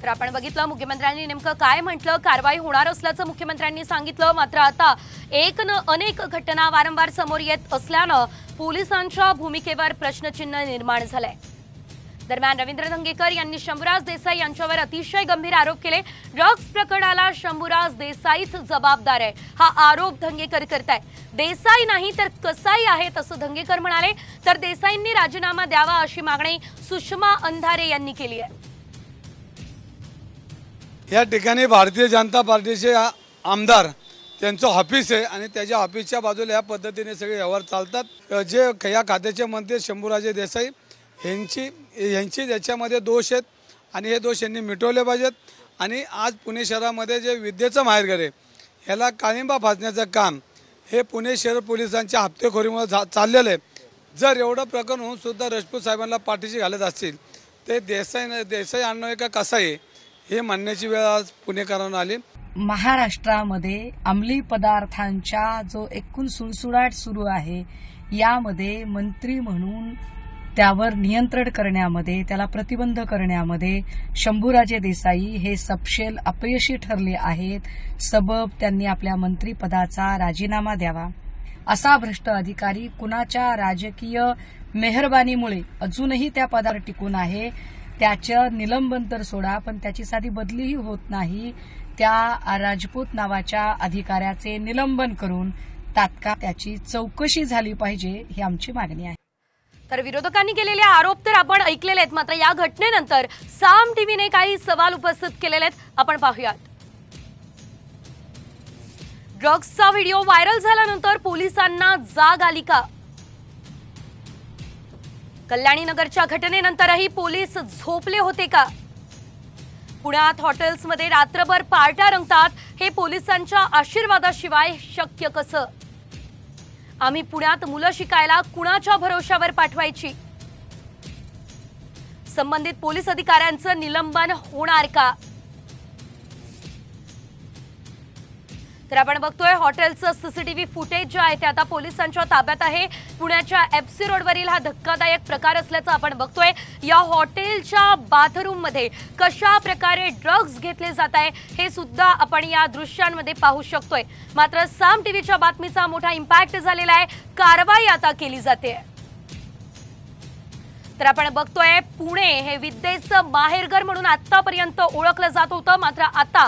तर आपण बघितलं मुख्यमंत्र्यांनी नेमकं काय म्हटलं, कारवाई होणार असल्याचं मुख्यमंत्र्यांनी सांगितलं। मात्र आता अनेक घटना वारंवार समोर येत असल्यानं पोलिसांच्या भूमिकेवर प्रश्नचिन्ह निर्माण झालंय। दरम्यान रवींद्र धंगेकर यांनी शंभूराज देसाई यांच्यावर अतिशय गंभीर आरोप केले। ड्रग्स प्रकरणाला शंभूराज देसाईच जबाबदार आहे हा आरोप धंगेकर करताय। देसाई नाही तर कसाई आहेत असं धंगेकर म्हणाले। तर देसाईंनी राजीनामा द्यावा अशी मागणी सुषमा अंधारे यांनी केली आहे। या ठिकाणी भारतीय जनता पार्टीचे आमदार त्यांचं ऑफिस आहे आणि त्याच्या ऑफिसच्या बाजूला या पद्धतीने सगळे व्यवहार चालतात। जे या खात्याचे मंत्री शंभूराजे देसाई यांची याच्यामध्ये दोष आहेत आणि हे दोष यांनी मिटवले पाहिजेत। आणि आज पुणे शहरामध्ये जे विद्येचं माहेरघर आहे ह्याला काळिंबा फासण्याचं काम हे पुणे शहर पोलिसांच्या हप्तेखोरीमुळे चाललेलं आहे। जर एवढं प्रकरण होऊन सुद्धा राजपूत साहेबांना पाठीशी घालत असतील ते देसाई आणणं का कसाई हे म्हणण्याची वेळ आज पुणेकरांना आली। महाराष्ट्रामध्ये अंमली पदार्थांचा जो एकूण सुळसुळाट सुरू आहे यामध्ये मंत्री म्हणून त्यावर नियंत्रण करण्यामध्ये त्याला प्रतिबंध करण्यामध्ये शंभूराजे देसाई हे सपशेल अपयशी ठरले आहेत। सबब त्यांनी आपल्या मंत्रिपदाचा राजीनामा द्यावा। असा भ्रष्ट अधिकारी कुणाच्या राजकीय मेहरबानीमुळे अजूनही त्या पदावर टिकून आहे। त्याचं निलंबन तर सोडा पण त्याची साधी बदलीही होत नाही। त्या राजपूत नावाच्या अधिकाऱ्याचे निलंबन करून तात्काळ त्याची चौकशी झाली पाहिजे ही आमची मागणी आहे। तर विरोधकांनी केलेले आरोप तर आपण ऐकलेले आहेत। मात्र या घटनेनंतर साम टीव्हीने काही सवाल उपस्थित केलेले आहेत, आपण पाहूयात। ड्रग्सचा व्हिडिओ व्हायरल झाल्यानंतर पोलिसांना जाग आली का? कल्याणी नगरच्या घटनेनंतरही पोलीस झोपले होते का? पुण्यात हॉटेल्समध्ये रात्रभर पार्ट्या रंगतात हे पोलिसांच्या आशीर्वादाशिवाय शक्य कसं? आम्ही पुण्यात मुलं शिकायला कुणाच्या भरोशावर पाठवायची? संबंधित पोलीस अधिकाऱ्यांचं निलंबन होणार का? तर आपण बघतोय हॉटेलचं सीसीटीव्ही फुटेज जे आहे ते आता पोलिसांच्या ताब्यात आहे। पुण्याच्या एफसी रोडवरील हा धक्कादायक प्रकार असल्याचं आपण बघतोय। या हॉटेलच्या बाथरूम मध्ये कशा प्रकारे ड्रग्ज घेतले जात आहे हे सुद्धा आपण या दृश्यांमध्ये पाहू शकतोय। मात्र साम टीव्हीच्या बातमीचा मोठा इम्पॅक्ट झालेला आहे, कारवाई आता केली जाते। तर आपण बघतोय पुणे हे विद्येचं माहेरघर म्हणून आतापर्यंत ओळखलं जात होतं। मात्र आता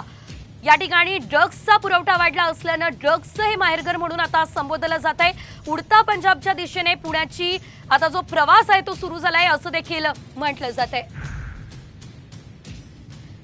या ठिकाणी ड्रग्सचा पुरवठा वाढला असल्यानं ड्रग्सचं हे माहेरघर म्हणून आता संबोधलं जात आहे। उडता पंजाबच्या दिशेने पुण्याची आता जो प्रवास आहे तो सुरू झालाय असं देखील म्हटलं जात आहे।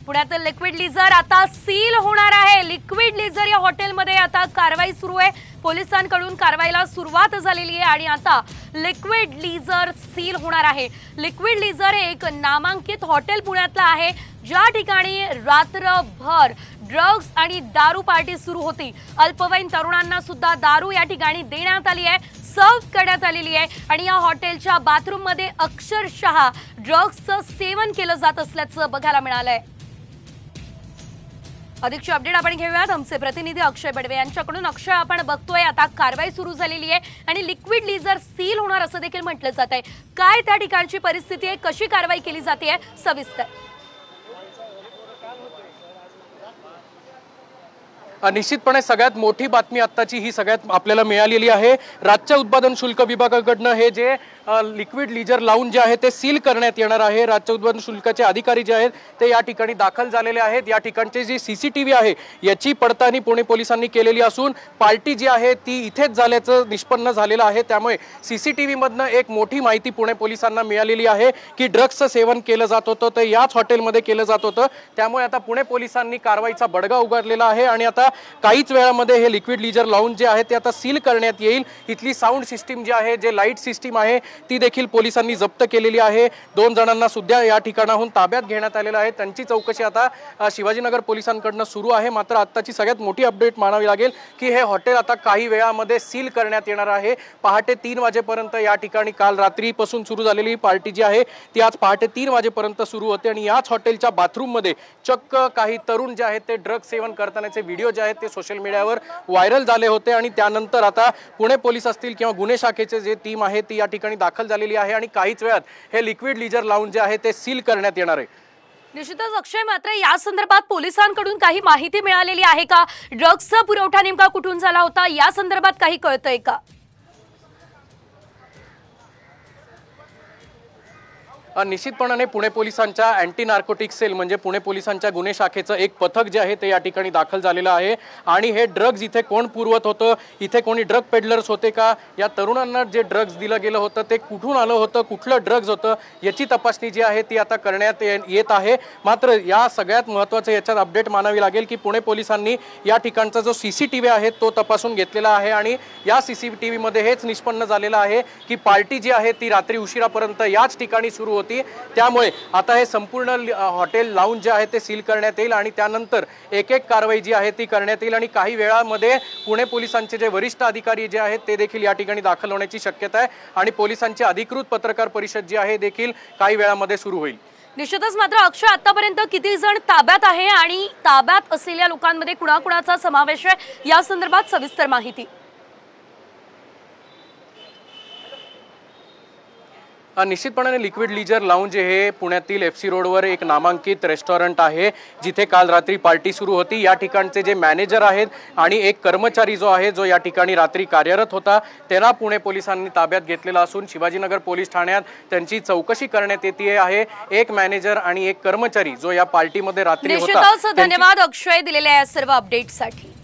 पुण्यातील लिक्विड लीजर आता सील होणार आहे। लिक्विड लीजर या हॉटेलमध्ये आता कारवाई सुरू आहे। पोलिसांकडून कारवाईला सुरुवात झालेली आहे आणि आता लिक्विड लीजर सील होणार आहे। लिक्विड लीजर हे एक नामांकित हॉटेल पुण्यातलं आहे ज्या ठिकाणी रात्रभर ड्रग्स आणि दारू पार्टी सुरू होती। अल्पवयीन तरुणांना सुद्धा दारू या ठिकाणी देण्यात आली आहे, सर्व करण्यात आलेली आहे आणि या हॉटेलच्या बाथरूम मध्ये अक्षरशः ड्रग्सचं सेवन केलं जात असल्याचं बघायला मिळालंय। अधिकची अपडेट आपण घेऊयात आमचे प्रतिनिधी अक्षय बडवे यांच्याकडून। अक्षय, आपण बघतोय आता कारवाई सुरू झालेली आहे आणि लिक्विड लीजर सील होणार असं देखील म्हटलं जात आहे। काय त्या ठिकाणची परिस्थिती आहे, कशी कारवाई केली जाते सविस्तर? निश्चितपणे सगळ्यात मोठी बातमी आत्ताची ही सगळ्यात आपल्याला मिळालेली आहे। राज्य उत्पादन शुल्क विभागाकडनं हे जे लिक्विड लीजर लाऊंज जे आहे ते सील करण्यात येणार आहे। राज्य उत्पादन शुल्काचे अधिकारी जे आहेत ते या ठिकाणी दाखल झालेले आहेत। या ठिकाणचे जी सीसीटीव्ही आहे याची पडताळणी पुणे पोलिसांनी केलेली असून पार्टी जी आहे ती इथेच झाल्याचं निष्पन्न झालेलं आहे। त्यामुळे सीसीटीव्ही मधनं एक मोठी माहिती पुणे पोलिसांना मिळालेली आहे की ड्रग्सचं सेवन केलं जात होतं ते याच हॉटेलमध्ये केलं जात होतं। त्यामुळे आता पुणे पोलिसांनी कारवाईचा बडगा उगारलेला आहे आणि आता काहीच वेळामध्ये हे लिक्विड लीजर लाऊंज जे आहे ते आता सील करण्यात येईल। इथली साऊंड सिस्टीम जी आहे, जे लाईट सिस्टीम आहे ती देखील पोलिसांनी जप्त केलेली आहे। 2 जणांना सुद्धा या ठिकाणाहून ताब्यात घेण्यात आलेलं आहे। त्यांची चौकशी आता शिवाजीनगर पोलिसांकडून सुरू आहे। मात्र आत्ताची सगळ्यात मोठी अपडेट मानावी लागेल की हे हॉटेल आता काही वेळामध्ये सील करण्यात येणार आहे। पहाटे 3 वाजेपर्यंत या ठिकाणी काल रात्रीपासून सुरू झालेली पार्टी जी आहे ती आज पहाटे 3 वाजेपर्यंत सुरू होते आणि याच हॉटेलच्या बाथरूम मध्ये चक्क काही तरुण जे आहेत ते ड्रग्ज सेवन करतानाचे व्हिडिओ जे आहेत ते सोशल मीडियावर व्हायरल झाले होते आणि त्यानंतर आता पुणे पोलीस असतील किंवा गुन्हे शाखेचे जे टीम आहे ती या ठिकाणी दाखल झालेली आहे आणि काहीच वेळात हे लिक्विड लीजर लाऊंज जे आहे ते सील करण्यात येणार आहे। निश्चितच अक्षय, मात्र या संदर्भात पोलिसांकडून काही माहिती मिळालेली आहे का? ड्रग्सचा पुरवठा नेमका कुठून झाला होता या संदर्भात काही कळतंय का? निश्चितपणाने पुणे पोलिसांच्या अँटी नार्कोटिक सेल म्हणजे पुणे पोलिसांच्या गुन्हे शाखेचं एक पथक जे आहे ते या ठिकाणी दाखल झालेलं आहे आणि हे ड्रग्ज इथे कोण पुरवत होतं, इथे कोणी ड्रग पेडलर्स होते का, या तरुणांना जे ड्रग्ज दिलं गेलं होतं ते कुठून आलं होतं, कुठलं ड्रग्ज होतं याची तपासणी जी आहे ती आता करण्यात येत आहे। मात्र या सगळ्यात महत्त्वाचं याच्यात अपडेट मानावी लागेल की पुणे पोलिसांनी या ठिकाणचा जो CCTV आहे तो तपासून घेतलेला आहे आणि या CCTV मध्ये हेच निष्पन्न झालेलं आहे की पार्टी जी आहे ती रात्री उशिरापर्यंत याच ठिकाणी सुरू होती। त्यामुळे आता हे संपूर्ण हॉटेल लाऊंज जे आहे ते सील करण्यात येईल आणि त्यानंतर एक एक कारवाई जी आहे ती करण्यात येईल आणि काही वेळामध्ये पुणे पोलिसांचे जे वरिष्ठ अधिकारी जे आहेत ते देखील या ठिकाणी दाखल होण्याची शक्यता आहे आणि पोलिसांची अधिकृत पत्रकार परिषद जी आहे देखील काही वेळामध्ये सुरू होईल। निश्चितच, मात्र अक्षय, आतापर्यंत किती जण ताब्यात आहे आणि ताब्यात असलेल्या लोकांमध्ये कुणाकुणाचा समावेश आहे या संदर्भात सविस्तर माहिती? निश्चितपणाने लिक्विड लीजर लाऊंज हे पुण्यातील FC रोडवर एक नामांकित रेस्टॉरंट आहे जिथे काल रात्री पार्टी सुरू होती। या ठिकाणचे जे मॅनेजर आहेत आणि एक कर्मचारी जो आहे जो या ठिकाणी रात्री कार्यरत होता त्याला पुणे पोलिसांनी ताब्यात घेतलेला असून शिवाजीनगर पोलीस ठाण्यात त्यांची चौकशी करण्यात येते आहे। एक मॅनेजर आणि एक कर्मचारी जो या पार्टीमध्ये रात्री होता। निश्चितच धन्यवाद अक्षय दिलेल्या या सर्व अपडेटसाठी।